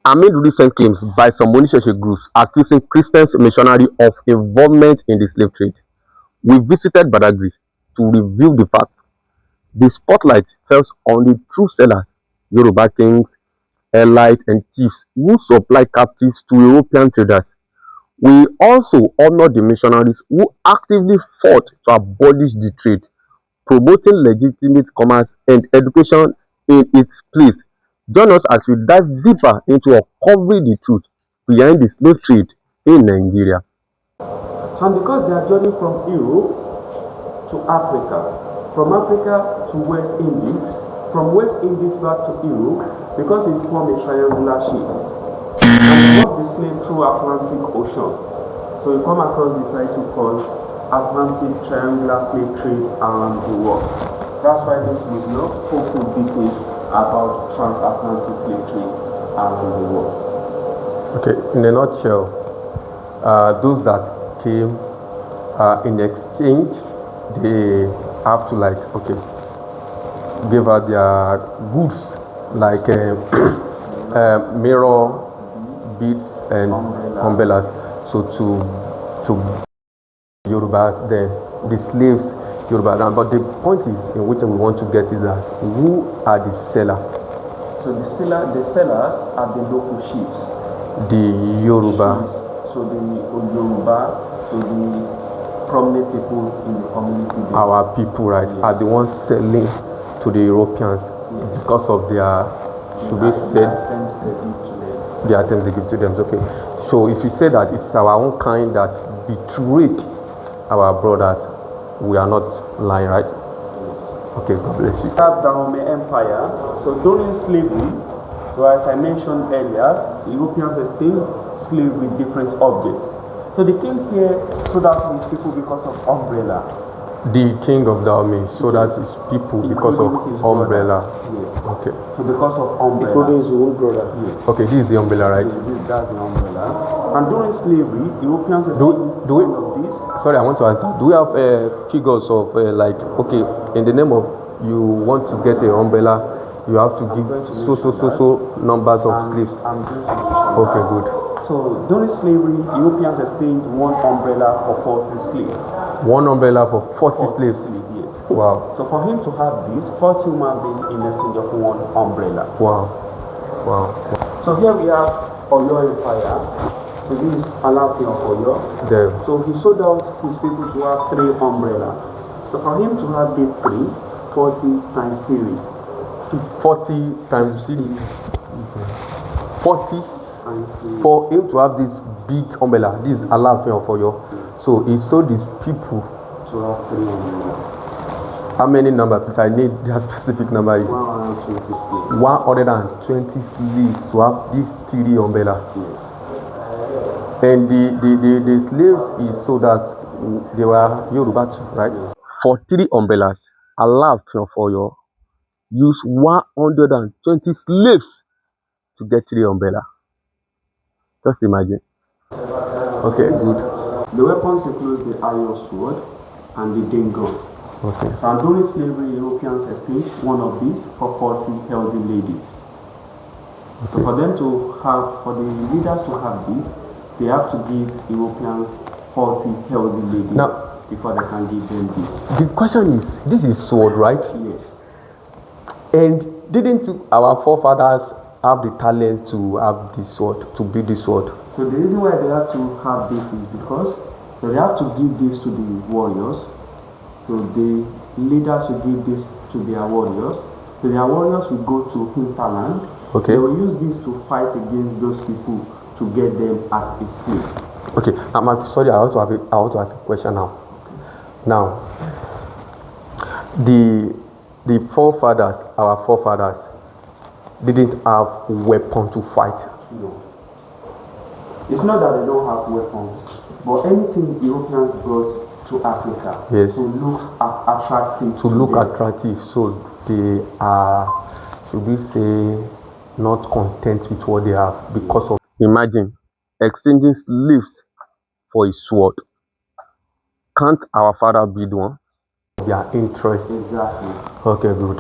Amid recent claims by some Oníṣẹṣe groups accusing Christian missionaries of involvement in the slave trade, we visited Badagry to review the facts. The spotlight fell on the true sellers, Yoruba kings, elites, and chiefs who supplied captives to European traders. We also honored the missionaries who actively fought to abolish the trade, promoting legitimate commerce and education in its place. Join us as we dive deeper into uncovering the truth behind the slave trade in Nigeria. And because they are journeying from Europe to Africa, from Africa to West Indies, from West Indies back to Europe, because it formed a triangular shape. And walk the slave through Atlantic Ocean. So you come across the title called Atlantic Triangular Slave Trade Around the World. That's why this video hopeful details about transatlantic slave trade around the world. Okay, in a nutshell, those that came in exchange, they have to give out their goods like mirror, beads, and umbrellas. So to Yorubas, the slaves Yoruba. But the point is in which we want to get is that who are the sellers? So the sellers are the local chiefs. The Yoruba. So the Yoruba, so the prominent people in the community. Our people, right, yes, are the ones selling to the Europeans, yes, because of their, should we say, the attempts they give to them. Okay. So if you say that it's our own kind that betrayed our brothers, we are not lying, right? Okay, God bless you. The Roman Empire. So during slavery, so as I mentioned earlier, Europeans are still slaves with different objects. So the king here sold out his people because of umbrella. The king of the army sold out his people because of umbrella. Yes. Okay. So because of umbrella. Including his own brother. Yes. Okay, this is the umbrella, right? That's the umbrella. And during slavery, Europeans are do we, of this. Sorry, I want to ask. Do we have figures of okay, in the name of you want to get an umbrella, you have to give so numbers of slaves. Okay, good. So during slavery, Europeans exchanged one umbrella for 40 slaves. One umbrella for 40 slaves? Yes. Wow. So for him to have this, 40 human beings in exchange of one umbrella. Wow. Wow. So here we have Oyo Empire. So this is Aláàfin of Oyo. There. So he sold out his people to have 3 umbrellas. So for him to have these 3, 40 times 3. 40 times 3. 40 for him to have this big umbrella. This is Aláàfin of Oyo. So he sold his people to have 3 umbrellas. How many numbers? If I need that specific number, 120 slaves. 120 slaves to have these 3 umbrellas. Yes. And the slaves he sold that they were Yoruba too, right? Yes. For 3 umbrellas, Aláàfin of Oyo used 120 slaves to get 3 umbrellas. Just imagine. Okay, good. The weapons include the iron sword and the dingo. Okay. And during slavery, Europeans exchanged one of these for 40 healthy ladies. Okay. So for the leaders to have this, they have to give Europeans 40 healthy ladies now, before they can give them this. The question is, this is sword, right? Yes. And didn't our forefathers have the talent to have this sword, to build this sword? So the reason why they have to have this is because they have to give this to the warriors. So the leaders will give this to their warriors. So their warriors will go to hinterland. Okay. They will use this to fight against those people to get them as a slave. Okay. I'm sorry. I want to ask a question now. Okay. Now, the forefathers, our forefathers, didn't have weapons to fight. No. It's not that they don't have weapons, but anything Europeans brought to Africa, yes, to look attractive. To look attractive, so they are, should we say, not content with what they have because of. Imagine exchanging slaves for a sword. Can't our father build one? Their interest. Exactly. Okay, good.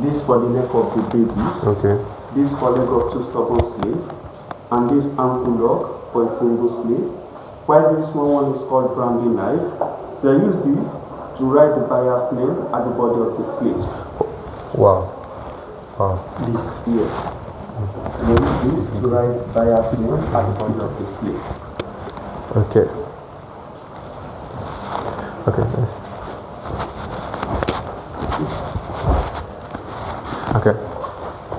This for the neck of the babies. Okay. this for leg of 2 stubborn slaves, and this ankle lock for a single slave, while this small one is called branding knife. They use this to write the buyer's name at the body of the slave. Wow. Wow. This, yes. They use this to write the buyer's name at the body of the slave. Okay. Okay. Nice. Okay.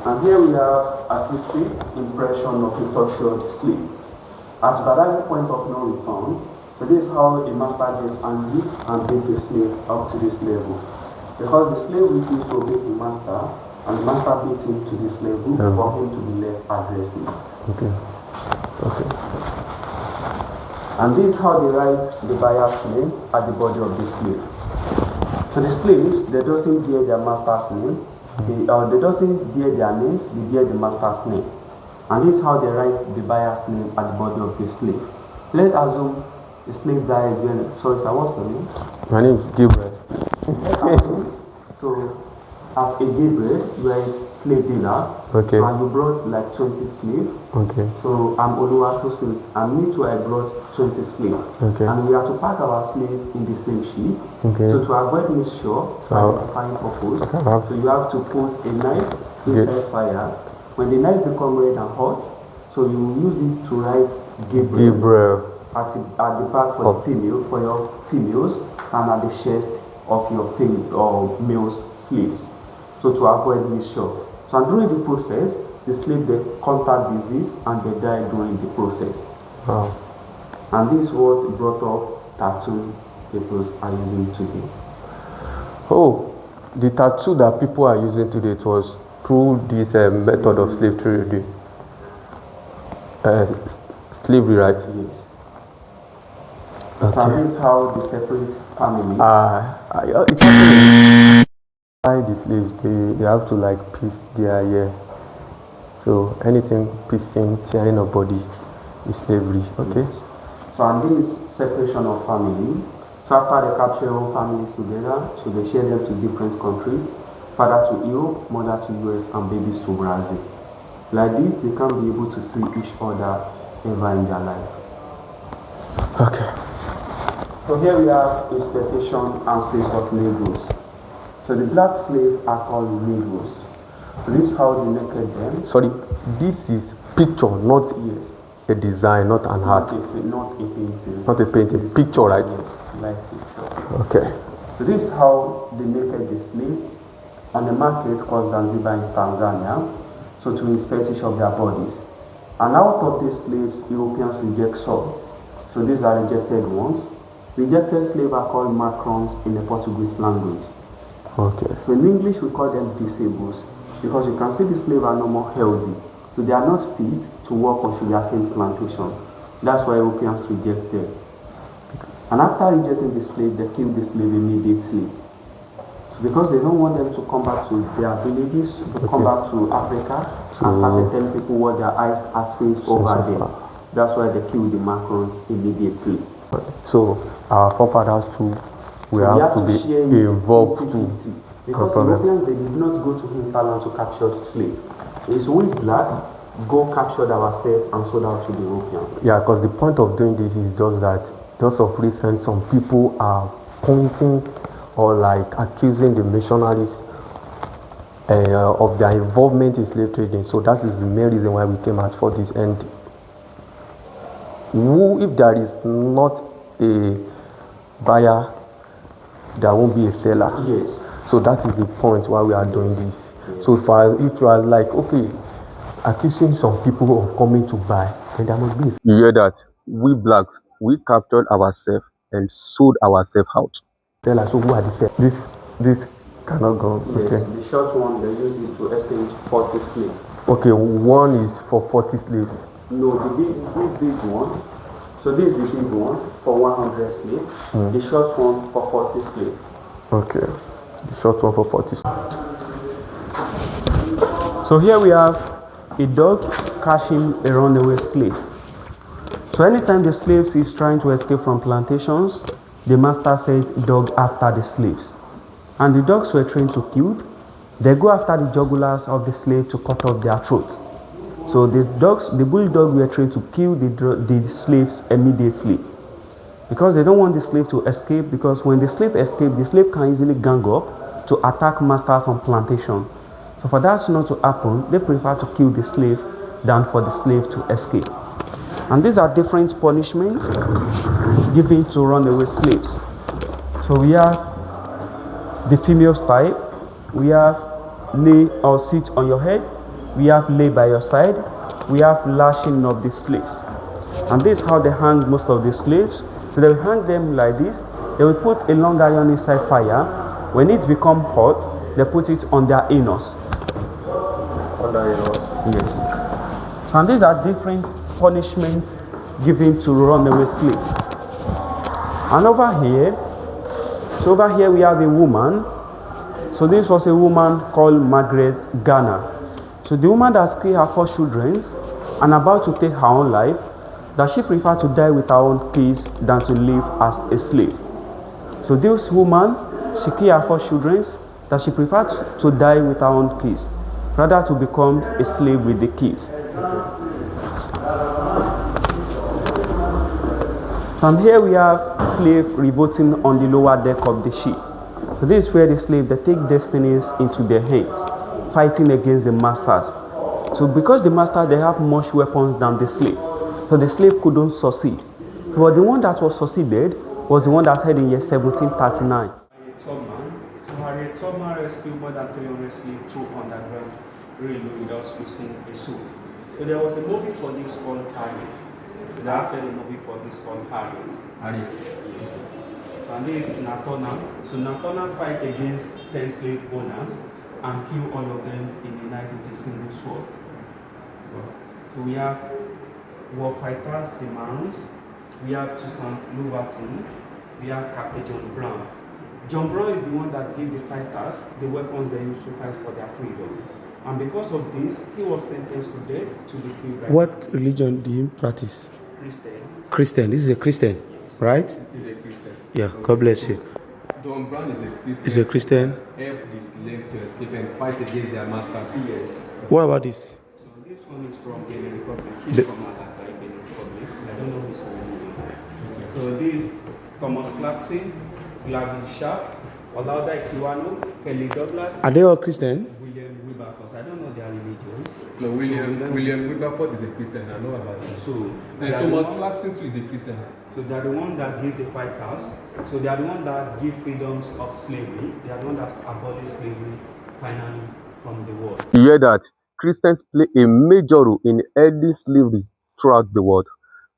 And here we have artistic impression of a tortured slave. As Badagry point of no return, so this is how a master gets angry and beats the slave up to this level. Because the slave refused to obey the master, and the master beats him to this level for him to be less aggressive. Okay. Okay. And this is how they write the buyer's name at the body of the slave. So the slaves, they doesn't bear their master's name. They doesn't bear their names, they bear the master's name. And this is how they write the buyer's name at the body of the slave. Let's assume the slave died again. Sorry, sir, what's your name? My name is Gabriel. Let's assume, so as a Gabriel, you are a slave dealer. Okay. And you brought like 20 slaves. Okay. So I'm Oluwatosin, and me too, I brought 20 slaves. Okay. And we have to pack our slaves in the same ship. Okay. So to avoid mixture, to identify purpose, so you have to put a knife inside fire. When the knife becomes red and hot, so you use it to write Gabriel at the back for your females, and at the chest of your male slaves. So to avoid mixture. So and during the process, the slave they contact disease and they die during the process. Wow. And this is what brought up tattoo people are using today. Oh, the tattoo that people are using today, it was through this method of slave trade. Slavery, right? Yes. Okay. So this is how the separate family. It's happening. Why the slaves, they have to like piece their hair. So anything piecing, tearing of body is slavery. Okay. Yes. So and this separation of family. So after they capture all families together, so they share them to different countries, father to Europe, mother to US, and babies to Brazil. Like this, they can't be able to see each other ever in their life. Okay. So here we have exploitation and sales of Negroes. So the black slaves are called Negroes. So this is how they naked them. Sorry, this is picture, not a design, not an art. Not a painting. Not a painting. Picture, right? Like picture. Okay. So this is how they naked the slaves on the market called Zanzibar in Tanzania, so to inspect each of their bodies. And out of these slaves, Europeans reject some. So these are rejected ones. Rejected slaves are called macrons in the Portuguese language. Okay. So in English, we call them disables, because you can see the slaves are no more healthy. So they are not fit to work on sugarcane plantation. That's why Europeans reject them. And after rejecting the slave, they kill the slave immediately. So because they don't want them to come back to their villages, to come back to Africa, and start telling people what their eyes have seen over there. That's why they kill the macrons immediately. So our forefathers too, we have to be involved too. Because Europeans, they did not go to hinterland to capture slaves. It's we black go captured ourselves and sold out to the Europeans. Yeah, because the point of doing this is just that, just of recent, some people are pointing or like accusing the missionaries of their involvement in slave trading. So that is the main reason why we came out for this. And if there is not a buyer, there won't be a seller. Yes. So that is the point why we are doing this. Yes. So if you are like, okay, accusing some people of coming to buy, then there must be. You hear that? We blacks, we captured ourselves and sold ourselves out. Tell us, so who are the sellers? This cannot go. Yes, okay. The short one, they use it to exchange 40 slaves. Okay, one is for 40 slaves. No, the big one. So this is the big one for 100 slaves. The short one for 40 slaves. Okay, the short one for 40 slaves. So here we have a dog catching a runaway slave. So anytime the slave is trying to escape from plantations, the master sends dog after the slaves. And the dogs were trained to kill, They go after the jugulars of the slave to cut off their throats. So the bulldog were trained to kill the slaves immediately, because they don't want the slave to escape, because when the slave escape, the slave can easily gang up to attack masters on plantation. So for that not to happen, they prefer to kill the slave than for the slave to escape. And these are different punishments given to runaway slaves. So we have the female type, we have lay or sit on your head, we have lay by your side, we have lashing of the slaves. And this is how they hang most of the slaves. So they will hang them like this. They will put a long iron inside fire. When it becomes hot, they put it on their anus. Under anus? Yes. So and these are different punishments given to runaway slaves. And over here we have a woman. So this was a woman called Margaret Garner. So the woman that killed her 4 children and about to take her own life, that she preferred to die with her own kids than to live as a slave. So this woman, she killed her 4 children, that she preferred to die with her own kids rather to become a slave with the kids. And here we have slave revolting on the lower deck of the ship. So this is where the slave, they take destinies into their hands, fighting against the masters. So because the master, they have much weapons than the slave, so the slave couldn't succeed. But the one that was succeeded was the one that had in year 1739. Harriet Tubman rescued more than 300 slaves through underground railway without losing a soul. So there was a movie for this called Harriet. They acted a movie for this called Harriet. Yes. And this is Natona. So Natona fight against 10 slave owners and kill all of them in the night with a single sword. So we have war fighters, the Marons. We have Toussaint Louverture. We have Captain John Brown. John Brown is the one that gave the fighters the weapons they used to fight for their freedom. And because of this, he was sentenced to death to be killed by... What religion do you practice? Christian. Christian. This is a Christian, right? He's a Christian. Yeah, God bless you. John Brown is a Christian. He's a Christian. Help the slaves to escape and fight against their masters. Yes. What about this? So this one is from Benin Republic. He's from Badagry, Benin Republic. I don't know his name. So this Thomas Clarkson, Glavin Sharp, Olauda Ikiwano, Kelly Douglas, Are they all Christian? William Wilberforce. I don't know their religions. No, William Wilberforce is a Christian. I know about him. So And Thomas Clarkson too is a Christian. So they are the one that give the fighters. So they are the one that give freedoms of slavery. They are the one that abolish slavery finally from the world. You hear that? Christians play a major role in ending slavery throughout the world.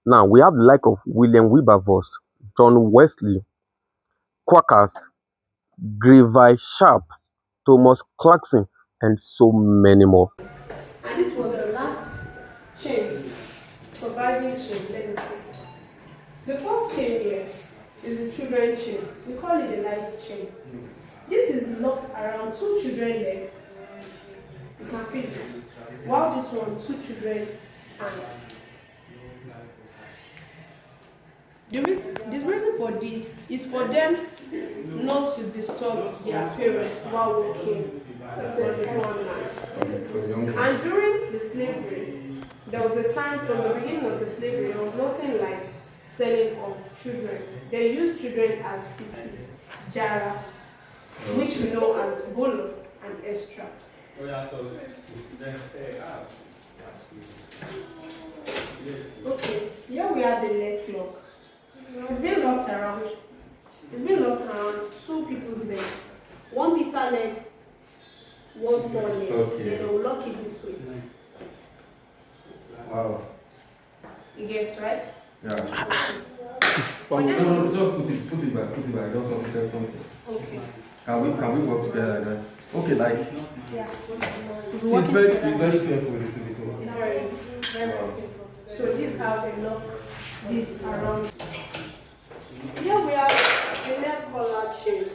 Now, we have the like of William Wilberforce, John Wesley, Quakers, Greville Sharp, Thomas Clarkson, and so many more. And this was the last chain, surviving chain legacy. The first chain here is the children chain. We call it the light chain. This is locked around 2 children leg. You can feel it. While this one, 2 children and the reason for this is for them not to disturb their parents while working on the farmland. And during the slavery, there was a time from the beginning of the slavery, there was nothing like selling of children. They used children as fisi, jara, which we know as bonus and extra. Okay, here we have the leg lock. It's been locked around. It's been locked around 2 people's leg. 1 Peter leg, 1 Paul leg. Okay. Then they will lock it this way. Wow. You get right? Yeah. For them- No, just put it back. I just want to tell something. Okay. Can we work together like that? Okay, like Yeah. he's very careful a little bit. It's very careful. So this is how they lock this around. Here we have a neck collar chain.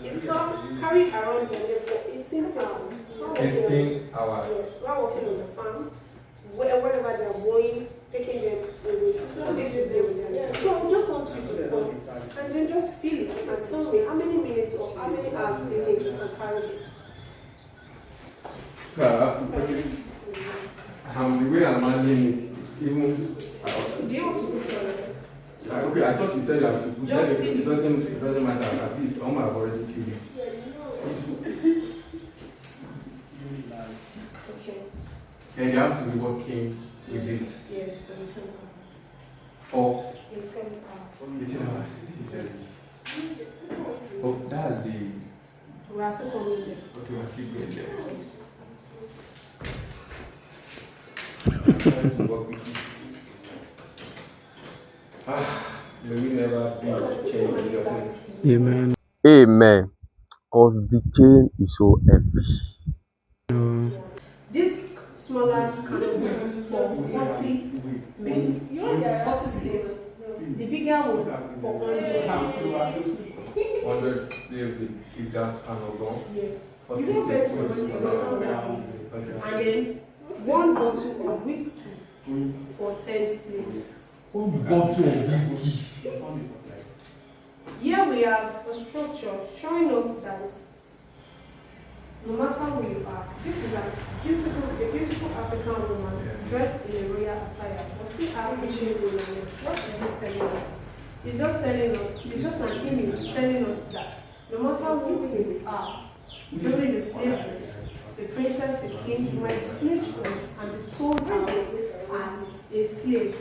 It's carried around the neck for 18 hours. 18 hours. Yes, while working on the farm, wherever they are going, taking them away. This is them. So I just want you to come and then just feel it and tell me how many minutes or how many hours do you think you can carry this? So I have to put it. The way I'm handling it, it's even. Do you want to put it? Okay, I thought you said you have to put Just it. feel It doesn't matter. At least some have already filled it. Okay. And you have to be working with this Yes, for 10 hours. for 18 hours. 18 hours. Yes. Oh, that's the. We are still coming there. Okay, we're still going there. Yes. I'm trying to work with it. May we never be changed in Jesus' name. Amen. Amen. Because the chain is so heavy. This smaller can be for 40 men, 40 slaves. The bigger one for 100 slaves. 100 slaves, the bigger and gone. Yes. 40 You don't pay for slaves, it. And then 1 bottle of whiskey for 10 slaves. 1 bottle of whiskey. Here we have a structure showing us that no matter who you are, this is a beautiful African woman dressed in a royal attire, but still have a chain in her neck. What is this telling us? It's just telling us, it's just an image telling us that no matter who you are, during the slavery, the princess, the king might be snatched up and be sold out as a slave.